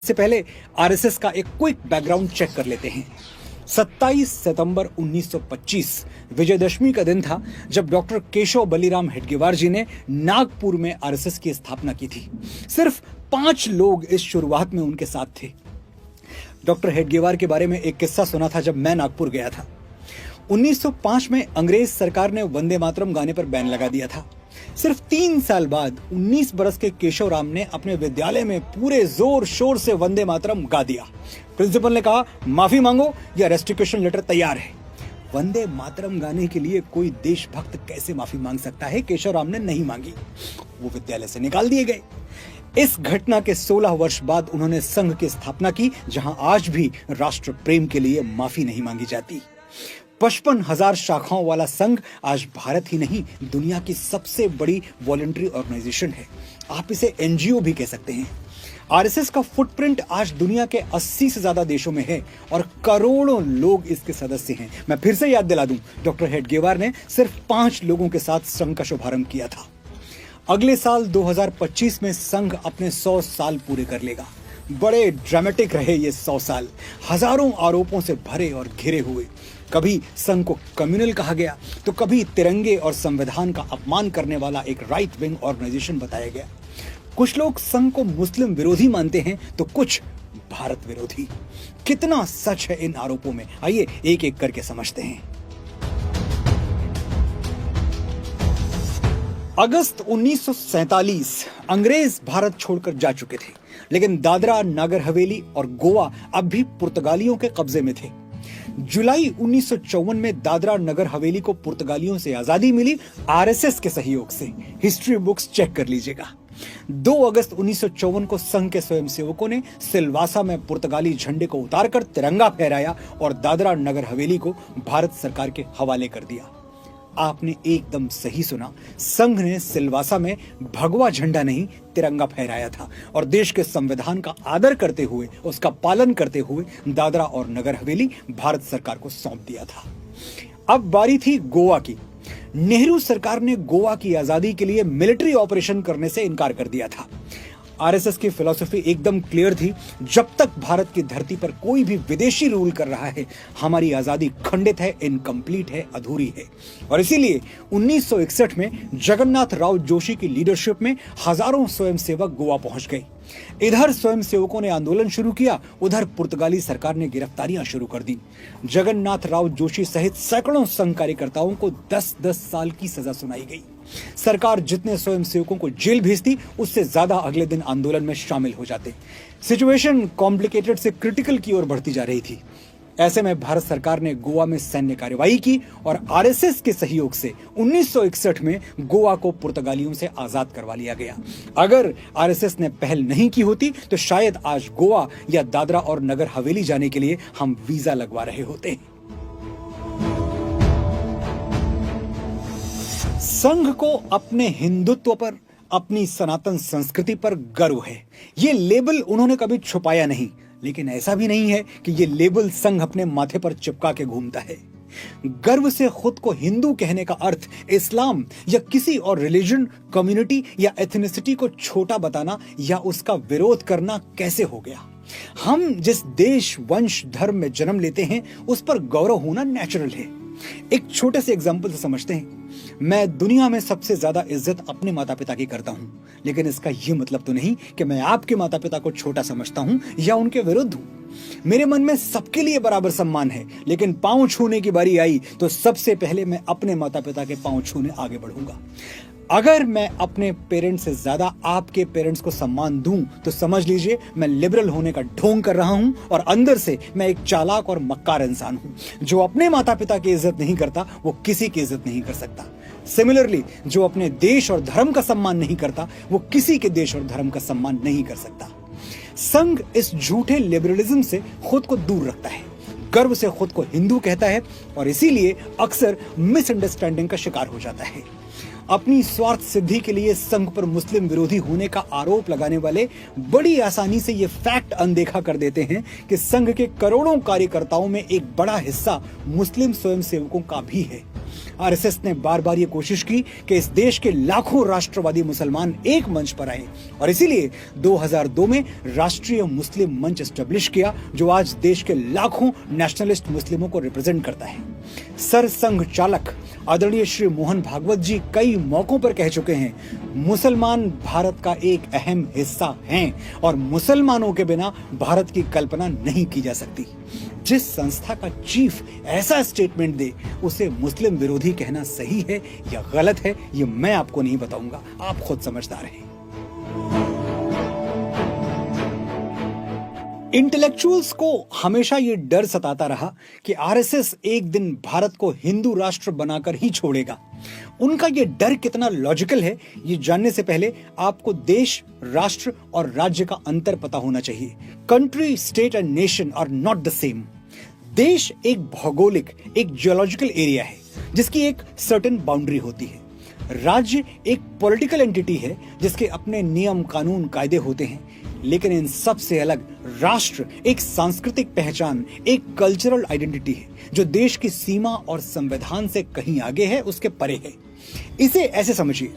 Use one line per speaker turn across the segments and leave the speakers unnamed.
इससे पहले आरएसएस का एक क्विक बैकग्राउंड चेक कर लेते हैं। 27 सितंबर 1925 विजयदशमी का दिन था जब डॉक्टर केशव बलिराम हेडगेवार जी ने नागपुर में आरएसएस की स्थापना की थी। सिर्फ 5 लोग इस शुरुआत में उनके साथ थे। डॉक्टर हेडगेवार के बारे में एक किस्सा सुना था जब मैं नागपुर गया था। 1905 में अंग्रेज सरकार ने वंदे मातरम गाने पर बैन लगा दिया था। सिर्फ 3 साल बाद 19 बरस के केशव राम ने अपने विद्यालय में पूरे जोर शोर से वंदे मातरम गा दिया। प्रिंसिपल ने कहा, माफी मांगो या रेस्टिट्यूशन लेटर तैयार है। वंदे मातरम गाने के लिए कोई देशभक्त कैसे माफी मांग सकता है? केशव राम ने नहीं मांगी, वो विद्यालय से निकाल दिए गए। इस घटना के 16 वर्ष बाद उन्होंने संघ की स्थापना की, जहां आज भी राष्ट्र प्रेम के लिए माफी नहीं मांगी जाती। 55,000 शाखाओं वाला संघ आज भारत ही नहीं दुनिया की सबसे बड़ी वॉलंटरी ऑर्गेनाइजेशन है। आप इसे एनजीओ भी कह सकते हैं। आरएसएस का फुटप्रिंट आज दुनिया के 80 से ज्यादा देशों में है और करोड़ों लोग इसके सदस्य हैं। मैं फिर से याद दिला दूं, डॉक्टर हेडगेवार ने सिर्फ 5 लोगों के साथ संघ का शुभारंभ किया था। अगले साल 2025 में संघ अपने 100 साल पूरे कर लेगा। बड़े ड्रामेटिक रहे ये 100 साल, हजारों आरोपों से भरे और घिरे हुए। कभी संघ को कम्युनल कहा गया, तो कभी तिरंगे और संविधान का अपमान करने वाला एक राइट विंग ऑर्गेनाइजेशन बताया गया। कुछ लोग संघ को मुस्लिम विरोधी मानते हैं, तो कुछ भारत विरोधी। कितना सच है इन आरोपों में? आइए एक एक करके समझते हैं। अगस्त 1947 अंग्रेज भारत छोड़कर जा चुके थे, लेकिन दादरा नगर हवेली और गोवा अब भी पुर्तगालियों के कब्जे में थे। जुलाई 1954 में दादरा नगर हवेली को पुर्तगालियों से आजादी मिली, आरएसएस के सहयोग से। हिस्ट्री बुक्स चेक कर लीजिएगा। 2 अगस्त 1954 को संघ के स्वयंसेवकों ने सिलवासा में पुर्तगाली झंडे को उतारकर तिरंगा फहराया और दादरा नगर हवेली को भारत सरकार के हवाले कर दिया। आपने एकदम सही सुना, संघ ने सिलवासा में भगवा झंडा नहीं तिरंगा फहराया था और देश के संविधान का आदर करते हुए, उसका पालन करते हुए दादरा और नगर हवेली भारत सरकार को सौंप दिया था। अब बारी थी गोवा की। नेहरू सरकार ने गोवा की आजादी के लिए मिलिट्री ऑपरेशन करने से इनकार कर दिया था। आरएसएस की फिलॉसफी एकदम क्लियर थी, जब तक भारत की धरती पर कोई भी विदेशी रूल कर रहा है, हमारी आजादी खंडित है, इनकम्प्लीट है, अधूरी है। और इसीलिए 1961 में जगन्नाथ राव जोशी की लीडरशिप में हजारों स्वयंसेवक गोवा पहुंच गए। इधर स्वयंसेवकों ने आंदोलन शुरू किया, उधर पुर्तगाली सरकार ने गिरफ्तारियां शुरू कर दी। जगन्नाथ राव जोशी सहित सैकड़ों संघ कार्यकर्ताओं को 10-10 साल की सजा सुनाई गई। सरकार जितने स्वयंसेवकों को जेल भेजती, उससे ज्यादा अगले दिन आंदोलन में शामिल हो जाते। सिचुएशन कॉम्प्लिकेटेड से क्रिटिकल की ओर बढ़ती जा रही थी। ऐसे में भारत सरकार ने गोवा में सैन्य कार्रवाई की और आरएसएस के सहयोग से 1961 में गोवा को पुर्तगालियों से आजाद करवा लिया गया। अगर आरएसएस ने पहल नहीं की होती, तो शायद आज गोवा या दादरा और नगर हवेली जाने के लिए हम वीजा लगवा रहे होते। संघ को अपने हिंदुत्व पर, अपनी सनातन संस्कृति पर गर्व है। ये लेबल उन्होंने कभी छुपाया नहीं, लेकिन ऐसा भी नहीं है कि ये लेबल संघ अपने माथे पर चिपका के घूमता है। गर्व से खुद को हिंदू कहने का अर्थ इस्लाम या किसी और रिलीजन, कम्युनिटी या एथनिसिटी को छोटा बताना या उसका विरोध करना कैसे हो गया? हम जिस देश, वंश, धर्म में जन्म लेते हैं, उस पर गौरव होना नेचुरल है। एक छोटे से एग्जाम्पल से समझते हैं। मैं दुनिया में सबसे ज्यादा इज्जत अपने माता पिता की करता हूं, लेकिन इसका यह मतलब तो नहीं कि मैं आपके माता पिता को छोटा समझता हूं या उनके विरुद्ध हूं। मेरे मन में सबके लिए बराबर सम्मान है, लेकिन पांव छूने की बारी आई तो सबसे पहले मैं अपने माता पिता के पांव छूने आगे बढ़ूंगा। अगर मैं अपने पेरेंट्स से ज्यादा आपके पेरेंट्स को सम्मान दूं, तो समझ लीजिए मैं लिबरल होने का ढोंग कर रहा हूं और अंदर से मैं एक चालाक और मक्कार इंसान हूं। जो अपने माता पिता की इज्जत नहीं करता, वो किसी की इज्जत नहीं कर सकता। सिमिलरली, जो अपने देश और धर्म का सम्मान नहीं करता, वो किसी के देश और धर्म का सम्मान नहीं कर सकता। संघ इस झूठे लिबरलिज्म से खुद को दूर रखता है, गर्व से खुद को हिंदू कहता है और इसीलिए अक्सर मिसअंडरस्टैंडिंग का शिकार हो जाता है। अपनी स्वार्थ सिद्धि के लिए संघ पर मुस्लिम विरोधी होने का आरोप लगाने वाले बड़ी आसानी से ये फैक्ट अनदेखा कर देते हैं कि संघ के करोड़ों कार्यकर्ताओं में एक बड़ा हिस्सा मुस्लिम स्वयंसेवकों का भी है। आरएसएस ने बार बार ये कोशिश की कि इस देश के लाखों राष्ट्रवादी मुसलमान एक मंच पर आए और इसीलिए 2002 में राष्ट्रीय मुस्लिम मंच एस्टेब्लिश किया, जो आज देश के लाखों नेशनलिस्ट मुस्लिमों को रिप्रेजेंट करता है। सरसंघ चालक आदरणीय श्री मोहन भागवत जी कई मौकों पर कह चुके हैं, मुसलमान भारत का एक अहम हिस्सा हैं और मुसलमानों के बिना भारत की कल्पना नहीं की जा सकती। जिस संस्था का चीफ ऐसा स्टेटमेंट दे उसे मुस्लिम विरोधी कहना सही है या गलत है, ये मैं आपको नहीं बताऊंगा, आप खुद समझदार हैं। इंटेलेक्चुअल्स को हमेशा ये डर सताता रहा कि आरएसएस एक दिन भारत को हिंदू राष्ट्र बनाकर ही छोड़ेगा। उनका ये डर कितना लॉजिकल है, ये जानने से पहले आपको देश, राष्ट्र और राज्य का अंतर पता होना चाहिए। Country, state and nation are not the same. देश एक भौगोलिक, एक जियोलॉजिकल एरिया है जिसकी एक सर्टेन बाउंड्री होती है। राज्य एक पॉलिटिकल एंटिटी है जिसके अपने नियम, कानून, कायदे होते हैं। लेकिन इन सब से अलग राष्ट्र एक सांस्कृतिक पहचान, एक कल्चरल आइडेंटिटी है जो देश की सीमा और संविधान से कहीं आगे है, उसके परे है। इसे ऐसे समझिए,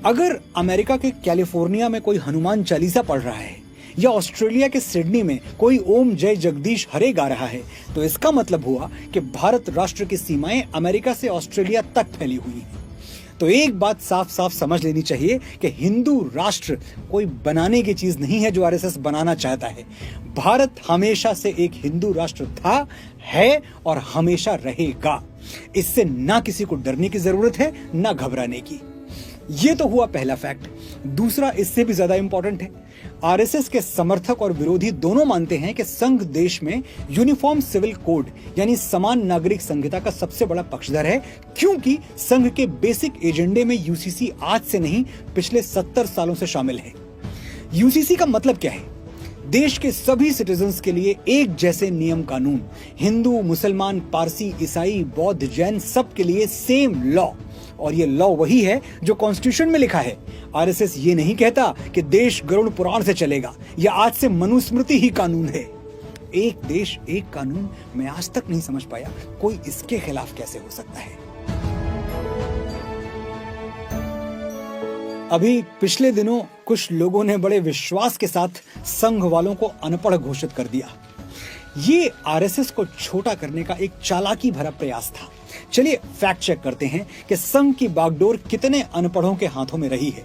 अगर अमेरिका के कैलिफोर्निया में कोई हनुमान चालीसा पढ़ रहा है या ऑस्ट्रेलिया के सिडनी में कोई ओम जय जगदीश हरे गा रहा है, तो इसका मतलब हुआ कि भारत राष्ट्र की सीमाएं अमेरिका से ऑस्ट्रेलिया तक फैली हुई हैं। तो एक बात साफ साफ समझ लेनी चाहिए कि हिंदू राष्ट्र कोई बनाने की चीज नहीं है जो आरएसएस बनाना चाहता है। भारत हमेशा से एक हिंदू राष्ट्र था, है और हमेशा रहेगा। इससे ना किसी को डरने की जरूरत है, ना घबराने की। ये तो हुआ पहला फैक्ट। दूसरा इससे भी ज्यादा इंपॉर्टेंट है। आरएसएस के समर्थक और विरोधी दोनों मानते हैं कि संघ देश में यूनिफॉर्म सिविल कोड यानी समान नागरिक संहिता का सबसे बड़ा पक्षधर है, क्योंकि संघ के बेसिक एजेंडे में यूसीसी आज से नहीं पिछले 70 सालों से शामिल है। यूसीसी का मतलब क्या है? देश के सभी सिटीजन्स के लिए एक जैसे नियम कानून, हिंदू, मुसलमान, पारसी, ईसाई, बौद्ध, जैन, सब के लिए सेम लॉ। और ये लॉ वही है जो कॉन्स्टिट्यूशन में लिखा है। आरएसएस ये नहीं कहता कि देश गरुड़ पुराण से चलेगा या आज से मनुस्मृति ही कानून है। एक देश एक कानून, मैं आज तक नहीं समझ पाया कोई इसके खिलाफ कैसे हो सकता है। अभी पिछले दिनों कुछ लोगों ने बड़े विश्वास के साथ संघ वालों को अनपढ़ घोषित कर दिया। ये आरएसएस को छोटा करने का एक चालाकी भरा प्रयास था। चलिए फैक्ट चेक करते हैं कि संघ की बागडोर कितने अनपढ़ों के हाथों में रही है।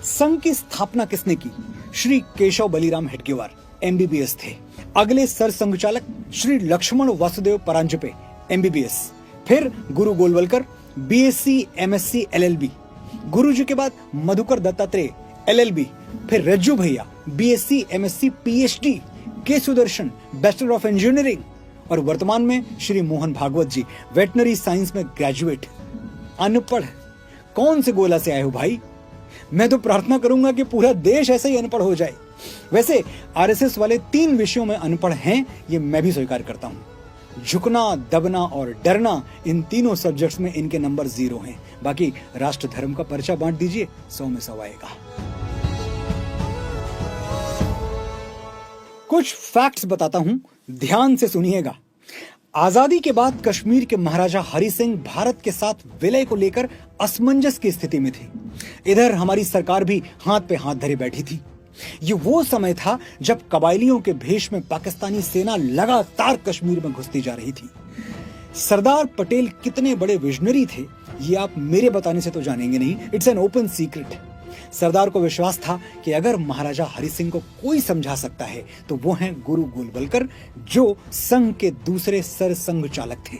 संघ की स्थापना किसने की? श्री केशव बलिराम हेडगेवार एमबीबीएस थे। अगले सरसंघ चालक श्री लक्ष्मण वासुदेव परांजपे एमबीबीएस, फिर गुरु गोलवलकर बीएससी एमएससी एलएलबी, गुरुजी के बाद मधुकर दत्तात्रेय एलएलबी, फिर रज्जू भैया बीएससी एमएससी पीएचडी, के सुदर्शन बैचलर ऑफ इंजीनियरिंग और वर्तमान में श्री मोहन भागवत जी वेटनरी साइंस में ग्रेजुएट। अनपढ़ कौन से गोला से आए हो भाई? मैं तो प्रार्थना करूंगा कि पूरा देश ऐसे ही अनपढ़ हो जाए। वैसे आरएसएस वाले 3 विषयों में अनपढ़ हैं, ये मैं भी स्वीकार करता हूं। झुकना, दबना और डरना, इन तीनों सब्जेक्ट्स में इनके नंबर 0 हैं। बाकी राष्ट्र धर्म का पर्चा बांट दीजिए, 100 में 100 आएगा। कुछ फैक्ट्स बताता हूं, ध्यान से सुनिएगा। आजादी के बाद कश्मीर के महाराजा हरि सिंह भारत के साथ विलय को लेकर असमंजस की स्थिति में थे। इधर हमारी सरकार भी हाथ पे हाथ धरे बैठी थी। ये वो समय था जब कबायलियों के भेष में पाकिस्तानी सेना लगातार कश्मीर में घुसती जा रही थी। सरदार पटेल कितने बड़े विजनरी थे, ये आप मेरे बताने से तो जानेंगे नहीं, इट्स एन ओपन सीक्रेट। सरदार को विश्वास था कि अगर महाराजा हरि सिंह को कोई समझा सकता है तो वो हैं गुरु गोलवलकर, जो संघ के दूसरे सरसंघ चालक थे।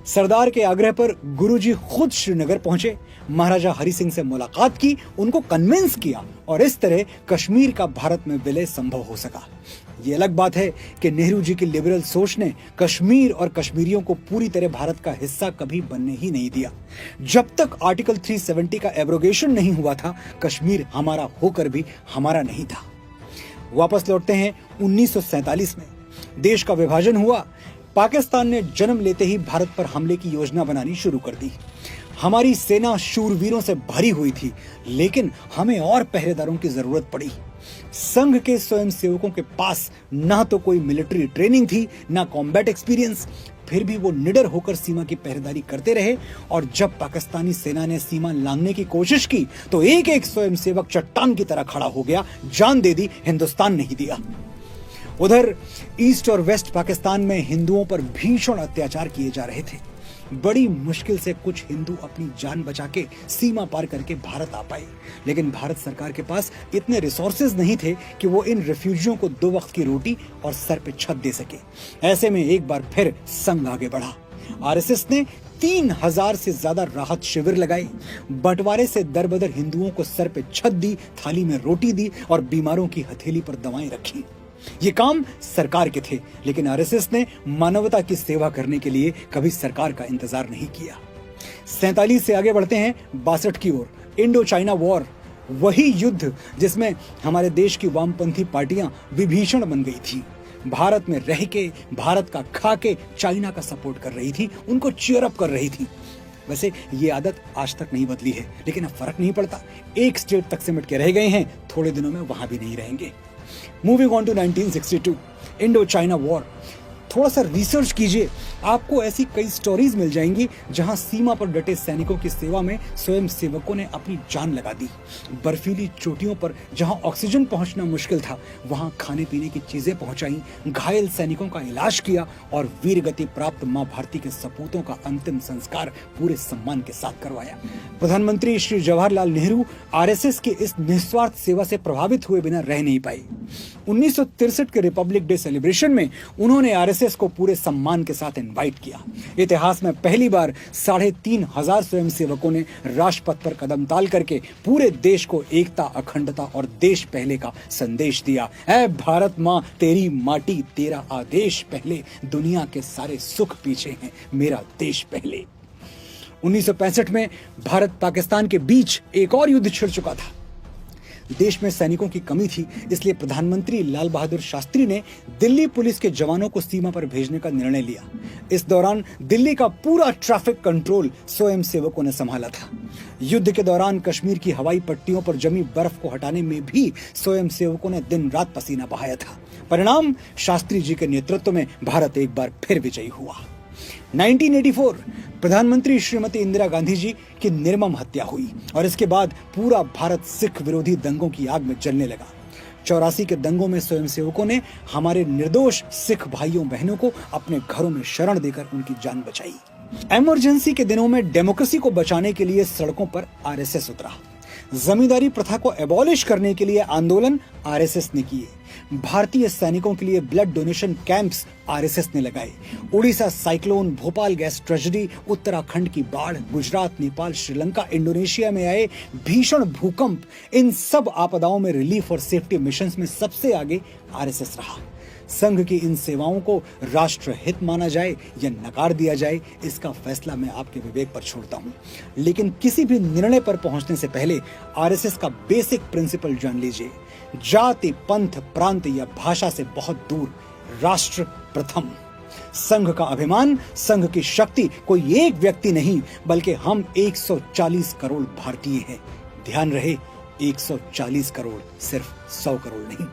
सरदार के आग्रह पर गुरुजी खुद श्रीनगर पहुंचे, महाराजा हरि सिंह से मुलाकात की, उनको कन्विंस किया और इस तरह कश्मीर का भारत में विलय संभव हो सका। ये अलग बात है कि नेहरू जी की लिबरल सोच ने कश्मीर और कश्मीरियों को पूरी तरह भारत का हिस्सा कभी बनने ही नहीं दिया। जब तक आर्टिकल 370 का एब्रोगेशन नहीं हुआ था, कश्मीर हमारा होकर भी हमारा नहीं था। वापस लौटते हैं 1947 में। देश का विभाजन हुआ। पाकिस्तान ने जन्म लेते ही भारत पर हमले की योजना बनानी शुरू कर दी। हमारी सेना शूरवीरों से भरी हुई थी, लेकिन हमें और पहरेदारों की जरूरत पड़ी। संघ के स्वयंसेवकों के पास ना तो कोई मिलिट्री ट्रेनिंग थी, ना कॉम्बैट एक्सपीरियंस। फिर भी वो निडर होकर सीमा की पहरेदारी करते रहे और जब पाकिस्तानी सेना ने सीमा लांघने की कोशिश की तो एक एक स्वयंसेवक चट्टान की तरह खड़ा हो गया, जान दे दी, हिंदुस्तान नहीं दिया। उधर ईस्ट और वेस्ट पाकिस्तान में हिंदुओं पर भीषण अत्याचार किए जा रहे थे। बड़ी मुश्किल से कुछ हिंदू अपनी जान बचा के सीमा पार करके भारत आ पाए, लेकिन भारत सरकार के पास इतने रिसोर्सेज नहीं थे कि वो इन रिफ्यूजियों को 2 वक्त की रोटी और सर पे छत दे सके। ऐसे में एक बार फिर संघ आगे बढ़ा। आरएसएस ने 3000 से ज्यादा राहत शिविर लगाए, बंटवारे से दरबदर हिंदुओं को सर पे छत दी, थाली में रोटी दी और बीमारों की हथेली पर दवाएं रखी। ये काम सरकार के थे, लेकिन आरएसएस ने मानवता की सेवा करने के लिए कभी सरकार का इंतजार नहीं किया। 47 से आगे बढ़ते हैं 62 की ओर। इंडो चाइना वॉर, वही युद्ध जिसमें हमारे देश की वामपंथी पार्टियां विभीषण बन गई थी। भारत में रह के, भारत का खा के चाइना का सपोर्ट कर रही थी, उनको चीयर अप कर रही थी। वैसे ये आदत आज तक नहीं बदली है, लेकिन अब फर्क नहीं पड़ता। एक स्टेट तक सिमट के रह गए हैं, थोड़े दिनों में वहां भी नहीं रहेंगे। Moving on to 1962, Indo China war. थोड़ा सा रिसर्च कीजिए, आपको ऐसी कई स्टोरीज मिल जाएंगी जहां सीमा पर डटे सैनिकों की सेवा में स्वयं सेवकों ने अपनी जान लगा दी। बर्फीली चोटियों पर जहां ऑक्सीजन पहुंचना मुश्किल था, वहां खाने पीने की चीजें पहुंचाई, घायल सैनिकों का इलाज किया और वीर गति प्राप्त मां भारती के सपूतों का अंतिम संस्कार पूरे सम्मान के साथ करवाया। प्रधानमंत्री श्री जवाहरलाल नेहरू आरएसएस की इस निस्वार्थ सेवा से प्रभावित हुए बिना रह नहीं पाए। 1963 के रिपब्लिक डे सेलिब्रेशन में उन्होंने आरएसएस को पूरे सम्मान के साथ इनवाइट किया। इतिहास में पहली बार 3500 स्वयंसेवकों ने राजपथ पर कदम ताल करके पूरे देश को एकता, अखंडता और देश पहले का संदेश दिया। ऐ भारत मां, तेरी माटी तेरा आदेश पहले, दुनिया के सारे सुख पीछे हैं, मेरा देश पहले। 1965 में भारत पाकिस्तान के बीच एक और युद्ध छिड़ चुका था। देश में सैनिकों की कमी थी, इसलिए प्रधानमंत्री लाल बहादुर शास्त्री ने दिल्ली पुलिस के जवानों को सीमा पर भेजने का निर्णय लिया। इस दौरान दिल्ली का पूरा ट्रैफिक कंट्रोल स्वयं सेवकों ने संभाला था। युद्ध के दौरान कश्मीर की हवाई पट्टियों पर जमी बर्फ को हटाने में भी स्वयं सेवकों ने दिन रात पसीना बहाया था। परिणाम, शास्त्री जी के नेतृत्व में भारत एक बार फिर विजयी हुआ। 1984 प्रधानमंत्री श्रीमती इंदिरा गांधी जी की निर्मम हत्या हुई और इसके बाद पूरा भारत सिख विरोधी दंगों की आग में जलने लगा। 84 के दंगों में स्वयंसेवकों ने हमारे निर्दोष सिख भाइयों बहनों को अपने घरों में शरण देकर उनकी जान बचाई। इमरजेंसी के दिनों में डेमोक्रेसी को बचाने के लिए सड़कों पर आरएसएस उतरा। जमींदारी प्रथा को एबॉलिश करने के लिए आंदोलन आरएसएस ने किए। भारतीय सैनिकों के लिए ब्लड डोनेशन कैंप्स आरएसएस ने लगाए। Orissa cyclone, Bhopal gas tragedy, Uttarakhand की बाढ़, गुजरात, नेपाल, श्रीलंका, इंडोनेशिया में आए भीषण भूकंप, इन सब आपदाओं में रिलीफ और सेफ्टी मिशंस में सबसे आगे आरएसएस रहा। संघ की इन सेवाओं को राष्ट्र हित माना जाए या नकार दिया जाए, इसका फैसला मैं आपके विवेक पर छोड़ता हूं। लेकिन किसी भी निर्णय पर पहुंचने से पहले आरएसएस का बेसिक प्रिंसिपल जान लीजिए। जाति, पंथ, प्रांत या भाषा से बहुत दूर, राष्ट्र प्रथम। संघ का अभिमान, संघ की शक्ति कोई एक व्यक्ति नहीं, बल्कि हम 140 करोड़ भारतीय हैं। ध्यान रहे, 140 करोड़, सिर्फ 100 करोड़ नहीं।